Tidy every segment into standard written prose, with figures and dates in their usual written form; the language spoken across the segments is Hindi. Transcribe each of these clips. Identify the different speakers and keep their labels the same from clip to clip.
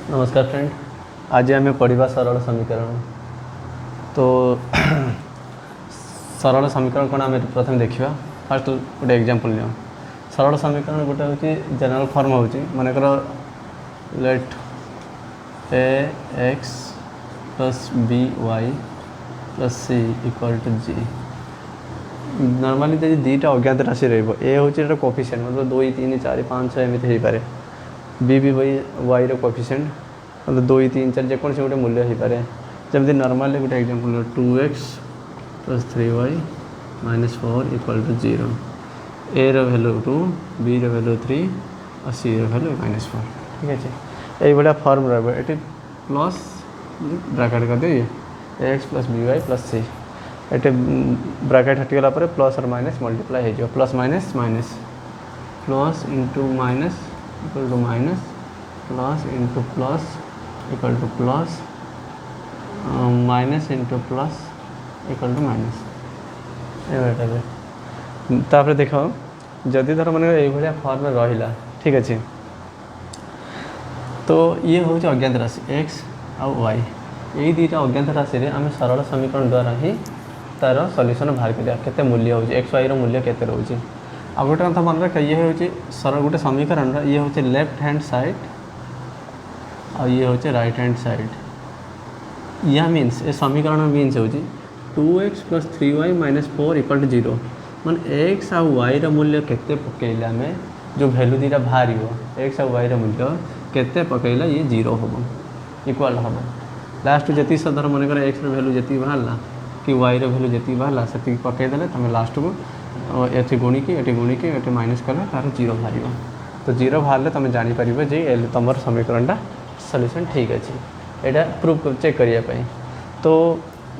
Speaker 1: नमस्कार फ्रेंड। आज आम पढ़ा सरल समीकरण। तो सरल समीकरण कौन आम प्रथम देखा। फास्ट गोटे एग्जांपल नियो। सरल समीकरण गोटे हूँ जनरल फॉर्म हूँ मनकर let a x plus b y plus c equal to G. Normally जब दुईटा अज्ञात राशि रे हूँ कोफिशिएंट मतलब 2 3 4 5 6 एमती हो पाए। बी भी वाई कोफिशिएंट मतलब 2 3 4 जेकोसी गोटे मूल्य हो पाए। जमी नॉर्मली गोटे example 2x plus 3y minus 4 equal to 0। A value 2, B value 3 और सी वैल्यू -4। ठीक है, ये फॉर्म रही प्लस ब्राकेट कर दिए x plus b y plus c. ये ब्राकेट हटिगला प्लस और माइनस मल्टीप्लाई हो plus minus minus plus into minus equal to minus plus into plus equal to plus minus into plus equal to minus. ये देख जदि धर मन ये फॉर्म रहा। ठीक अच्छे, तो ये हूँ अज्ञात राशि एक्स आउ वाई। यही दुईटा अज्ञात राशि रे आम सरल समीकरण द्वारा ही तार सल्यूशन बाहर करिया केते मूल्य हो एक्स वाई मूल्य केते रोचे। आ गोटे कथा मन रख, ये हूँ सरल गोटे समीकरण ये हूँ लेफ्ट हैंड साइड और ये हूँ राइट हैंड साइड। यह मीन्स ए समीकरण मीन्स हूँ 2x plus 3y minus 4 equal to 0। मन एक्स आ वाई मूल्य केते पकेला आम जो भैल्यू दीटा बाहर एक्स आ वाई मूल्य केते पकेला ये 0 हम इक्वल हम लास्ट जी सदर मनकर एक्स वैल्यू जी बाहर कि वाई वैल्यू जी बाहर से पकईदे तुम लास्ट को ये गुणिकी ये माइनस कले तार 0 बाहर। तो 0 बाहर तुम जापर जे तुम समीकरणटा सल्यूशन ठीक अच्छे। यहाँ प्रूफ चेक करने। तो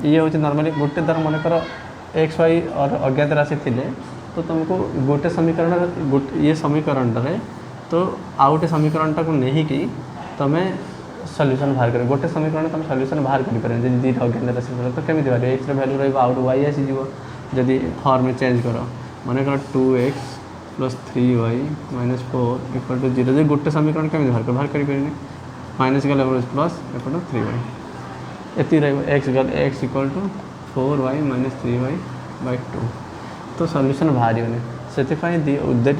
Speaker 1: ये हूँ नॉर्मली गोटे दर मनकर एक्स वाई और अज्ञात राशि थे तो तुमको गोटे समीकरण ये समीकरण तो आउ गोटे समीकरणटा को नहीं तुम सल्यूशन बाहर कर गोटे समीकरण तुम सल्यूशन बाहर कर दुईटा अज्ञात राशि तो केमी बाहर एक्स वैल्यू रहा वाई आसीज। जदि फॉर्म चेंज कर मनकर 2x plus 3y minus 4 equal to 0 जो गोटे समीकरण केमी बाहर करें माइनस गले प्लस एपट 3y ये रही X equal to 4y minus 3y by 2। तो सल्यूशन बाहर से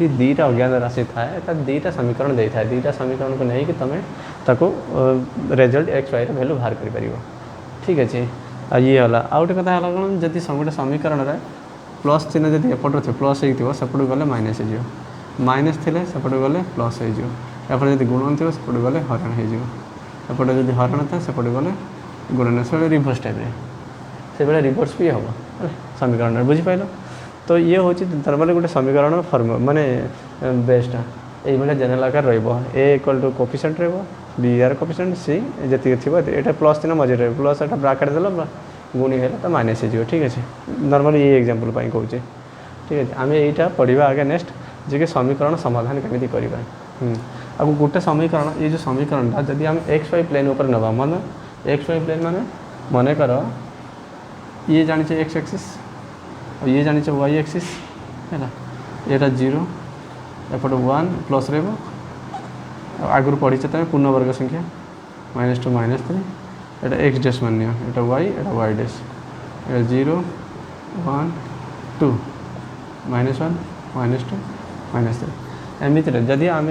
Speaker 1: दुईटा अज्ञात राशि थाए दुईटा समीकरण दे था दुईटा समीकरण को लेकिन तुम ताको रिजल्ट एक्स वाई वैल्यू बाहर कर। ठीक अच्छे, ये है आ गोटे कथा कौन जब गोटे समीकरण में प्लस चिन्ह जब एपट थे प्लस हो सेपट गले माइनस हो माइनस थे सेपट गले प्लस हो जब गुणन थी सेपट गले हरण होपटे जब हरण था सेपट गले गुणन से रिभर्स टाइप से रिभर्स भी हम समीकरण बुझीपाल। तो ये हूँ नॉर्मली गोटे समीकरण फॉर्म माने बेस्टा ये जनरल आकार रे इक्वल टू कोफिशिएंट बी आर कोफिशिएंट सी जी थी प्लस चिन्ह मझे रहे प्लस एटा ब्राकेट देल गुणी है तो माइनस हो। ठीक अच्छे, नॉर्मली ये एग्जांपल कहूँ। ठीक है, आम यहाँ पढ़ा आगे नेक्स्ट जे कि समीकरण समाधान केमी करवा। अब गोटे समीकरण ये जो समीकरणटा जदि आम एक्स वाई प्लेन उपर नवा मन एक्स वाई प्लेन माने मन कर ये जाने एक्स एक्सिस और ये जाने वाई एक्सिस है यहाँ 0 एपट 1 प्लस आगुरी पढ़ी तुम पूर्ण वर्ग संख्या -2 -3 यहाँ एक्स डेस मान यहाँ वाई डेस 0 1 2 -1 -2 -3 एमती जदि आम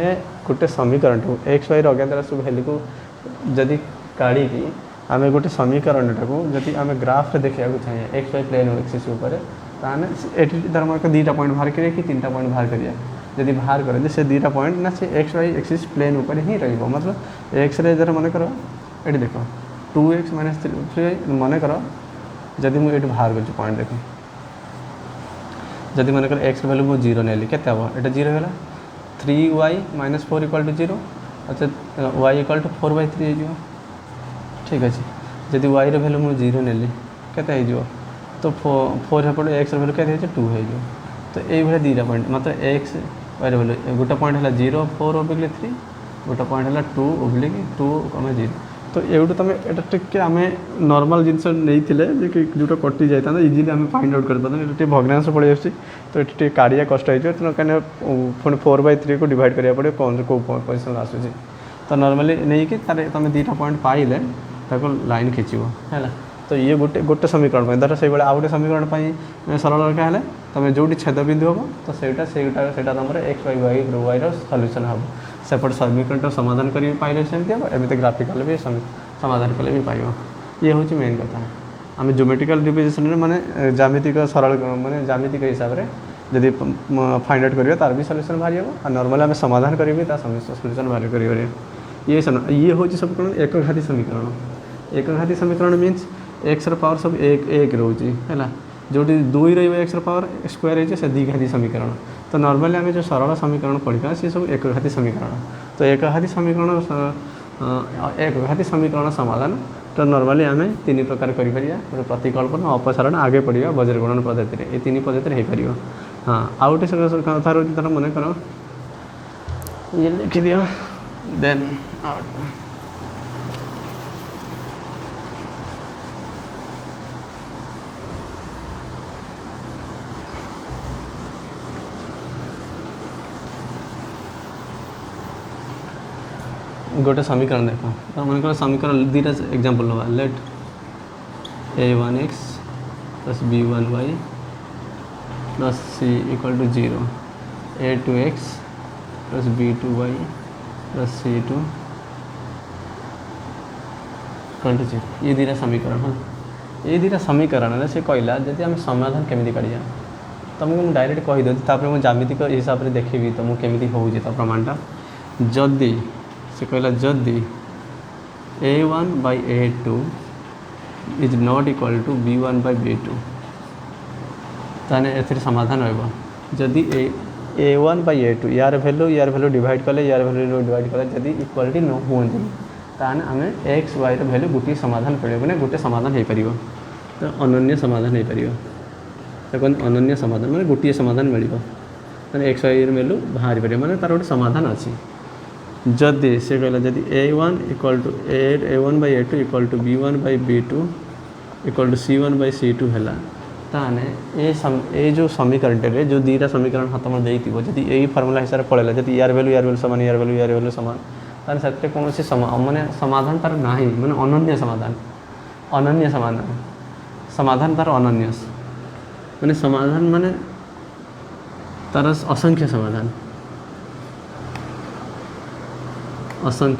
Speaker 1: गोटे समीकरण एक्स वाई अज्ञात राशि वैल्यू को जदि काढ़ी आम गोटे समीकरण टाक जदि आम ग्राफ देखा चाहिए एक्स वाई प्लेन एक्सिस तार मार्क 2टा पॉइंट बाहर करिए कि 3टा पॉइंट बाहर करिए। जदि बाहर करें से 2टा पॉइंट ना से एक्स वाई एक्सिस प्लेन उपर ही रही मतलब एक्स रे जरा मन कर ये देख 2x माइनस 3 मन कर जदि मुझे बाहर कर पॉइंट देख जदि मन कर एक्स वैल्यू मुझे 0 नेली के हम यहाँ 0 है 3y माइनस 4 इक्वल टू 0 अच्छा y इक्वल टू 4/3 हो। ठीक अच्छे, जदि वाई वैल्यू मुझे 0 नेली के तो 4 एपट एक्स वैल्यू के 2 हो। तो ये 2टा पॉइंट मतलब एक्स वाई वैल्यू गोटे पॉइंट है 0 4 ओब्लिक 3 गोटे पॉइंट है 2 ओब्लिक 2 0। तो ये तुम ये आम नॉर्मल जिनस नहीं जोटा कटि जाता इजिली आम फाइंड आउट कर पाते भग्नांश पड़े आस तो ये काढ़िया कष्ट हो कहीं पुणी 4/3 को डिवाइड करा पड़े कौन कौ पोजिशन आसूँ तो नॉर्मली नहीं कि तारे तुम दुईटा पॉइंट पाइले ताको लाइन खींचब है। तो ये गोटे गोटे समीकरण धर से आउ गोटे समीकरण सरल रेखा है तुम जो छेद बिंदु हम तो सेटा तुम X Y Y Y solution हम सेपट समीकरण समाधान कर पाइले सेमती हम एमती ग्राफिकाल भी समाधान कले भी पाइब। ये हूँ मेन कथा आम ज्योमेट्रिकल डिविजन माने ज्यामितिक सरल माने ज्यामितिक हिसाब से जदि फाइंड आउट करियो तार भी सॉल्यूशन बाहर आ नॉर्मली आम समाधान करी सॉल्यूशन बाहर कर। ये हूँ सब कौन एकघाती समीकरण। एकघाती समीकरण मीन्स एक्स पावर सब एक एक रोचे है जो दुई रक्स पावर स्क्वायर है से द्विघाती समीकरण। तो नॉर्मली आम जो सरल समीकरण पढ़ा सी सब एकघाती समीकरण। तो एकघाती समीकरण समाधान तो नॉर्मली आम तीन प्रकार कर प्रतिकल्पन अपसारण आगे पढ़ा बजर गुणन पद्धति ये तीन पद्धति हो पार। हाँ आउ गोटे कथा रोज तर मन कर ये लिखि दियो देन गोटे समीकरण देख तो मन समीकरण दुईटा एग्जांपल लगा let a1x plus b1y plus c equal to 0 a2x plus b2y plus c2 equal to 0। ये दुईटा समीकरण हाँ ये दुईटा समीकरण से कहला जब आम समाधान केमी काढ़ा तुमको मुझे डायरेक्ट कहीदे मुझे ज्यामितिक हिसाब से देखी तुमको केमी हो प्रमाणटा जदि से कहला जदि a1 by a2 is not equal to b1 by b2 ताने एथिर समाधान होगा। जदि a1 बाई a2 यार वैल्यू डिवाइड कले यार वैल्यू डिवाइड कले जदि इक्वालिटी न हुए ताने आमे x y वैल्यू गोटे समाधान पड़े मैंने गोटे समाधान हो पार। तो अनन्य समाधान हो पार तो अनन्य समाधान मैंने गोटे समाधान मिल एक्स वाई वैल्यू बाहर पार मैंने तार गोटे समाधान अच्छी। जदि से कहला जदि a1 equal to a1 by a2 equal to b1 by b2 equal to c1 by c2 है ताने ये जो समीकरण जो दुईटा समीकरण हाथ में देती जब यही फर्मूला हिसाब से पड़ेगा जब यार वैल्यू सामान यार वैल्यू सामान ताने से कौन माने समाधान तार ना माने अनन्य समाधान तार अनन्य माने समाधान माने तार असंख्य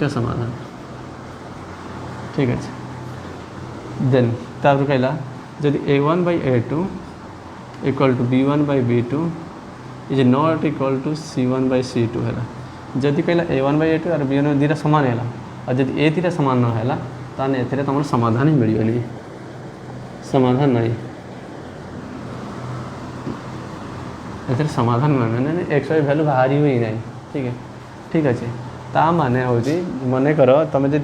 Speaker 1: समाधान ठीक है। देन तापर कहला जदि a1 by a2 equal to b1 by b2 is not equal to c1 by c2 है जदि कहला a1 बाई a2 और b1 दुईटा सामान है और जब ए दुईटा सामान न है ताने एथिरे तुम समाधान ही मिलनी समाधान नहीं एथिरे समाधान माने एक्स वाई वैल्यू बाहर ही नहीं ठीक अच्छे ता माने हूँ मन कर तुम जो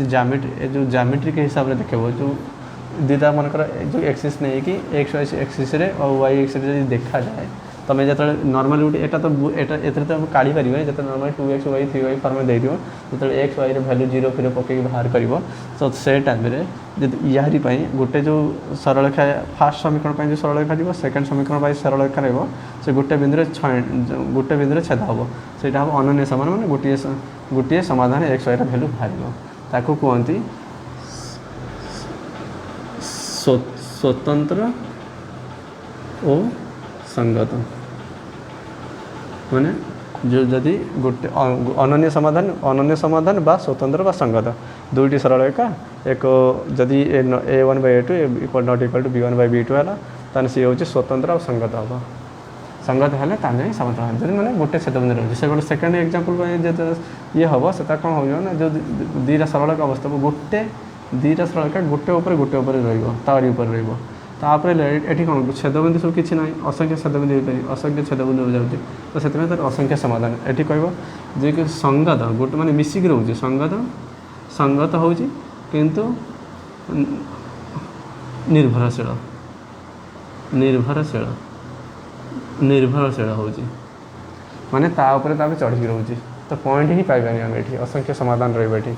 Speaker 1: ज्यामिट्री के हिसाब से देख जो दुईटा मन कर जो एक्सीस नहीं कि एक्स वाई एक्सीस और वाई एक्सीस देखा जाए तुम जो नॉर्मल गोटे यहाँ तो ये तो काढ़ी पार जो normal 2x y 3y firm दे जो एक्स वाई वैल्यू 0 फिर पकई बाहर कर तो से टाइम यारी गोटे जो सरल रेखा फास्ट समीकरण जो सरल रेखा जीव सेकेंड समीकरण सरल रेखा रहा से गोटे बिंदु छेद हम से हम अनन्य समान मैंने गोटे समाधान एक्स वाई वैल्यू बाहर ताकू कहती स्वतंत्र और संगत माने जो जदि गोटे अनन्य समाधान बा स्वतंत्र बा संगत दुईटी सरल रेखा एक जदि a1 by a2 equal not equal to b1 by b2 है ताने सी हूँ स्वतंत्र और संगत हम संगत है ताने समाधान जब मैंने गोटे छेदबिंदु रही से गोटे सेकेंड एग्जांपल जो ये हम से कौन हो ना जो दुईटा सरल रेखा अवस्था गोटे दुईटा सरल रेखा गोटे तारी तापर ये कौन छेदबिंदु सब किसी ना असंख्य छेदबिंदु हो पार असंख्य छेदबिंदु हो जाए तो से तार असंख्य समाधान ये कह जे कि संगत गोटे माने मिसिक रोचे संगत हो किंतु निर्भरशील हो माने चढ़ी रोचे तो पॉइंट ही पाइबानी आम ये असंख्य समाधान रही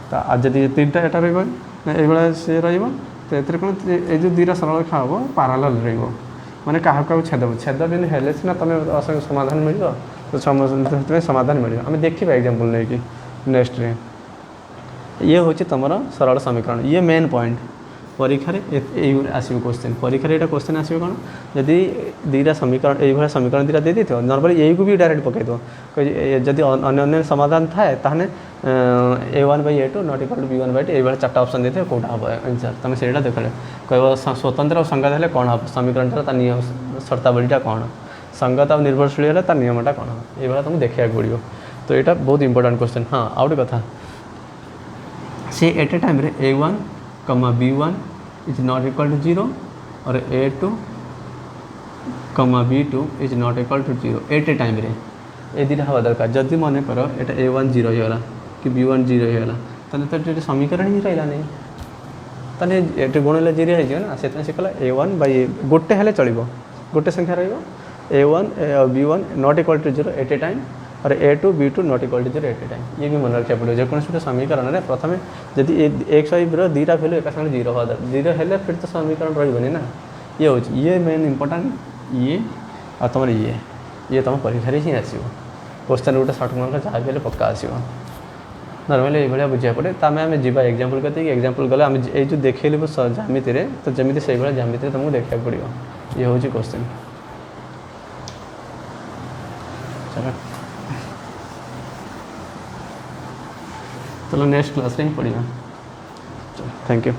Speaker 1: तो जब तीनटा एटा रही से रही तो ये कौन ये जो दुईटा सरल रेखा हम पारालाल रही क्या छेदबिंदु हेल्ले सीना तुम असंख्य समाधान मिल तो समाधान मिल आम देखा एग्जांपल नहीं कि नेक्स्ट रे ये हूँ तुम सरल समीकरण ये मेन पॉइंट परीक्षा आसो क्वेश्चन परीक्षा यहाँ क्वेश्चन आसो कौन जदि दीटा समीकरण ये समीकरण दीटा दे देते नॉर्मली यही को भी डायरेक्ट पकईद जदि अन्य समाधान थाए ताहने a1/a2 not equal to b1/2 ये चार्टा ऑप्शन देते कौटा हम आंसर तुम से देख कह स्वतंत्र और संगत है कौन हम समीकरण नियम शर्तावलीटा कौन संगत और निर्भरशील है तार नियमटा कौन ये तुमको देखा पड़ो तो यहाँ बहुत इंपोर्टेंट क्वेश्चन हाँ आउ गोटे कथा से at a time a1 b1 is not equal to 0 और a2 b2 is not equal to 0 at a time ये दुटा हवा दरकार जदि मन कर ये a1 0 होगा कि b1 0 होगा तो समीकरण ही रहा नहीं ताने ये गुण 0 होना से कला a1 गोटे हेल्ले चलो गोटे संख्या a1 b1 not equal to 0 at a time और a2 b2 not equal to 0 at a time ये भी मन रखा पड़ो जेको समीकरण में प्रथम जदि एक्स वाई दुईटा भैल्यू एक साथ 0 हवा दरकार 0 हेल्ले फिर तो समीकरण रही ना ये हूँ ये मेन इंपोर्टाट ये आ तुम ये तुम परीक्षा ही आसो क्वेश्चन गोटे सर्ट मार्क जहाँ भी पक्का आसो नॉर्मली ये बुझा पड़े तमें आम जा एग्जाम्पल करते एग्जाम्पल गले आम ये जो देखल जामिति तो जमी से जामिति तुमको देखा पड़ो ये हूँ क्वेश्चन चलो चलो नेक्स्ट क्लास में ही पढ़ा थैंक यू।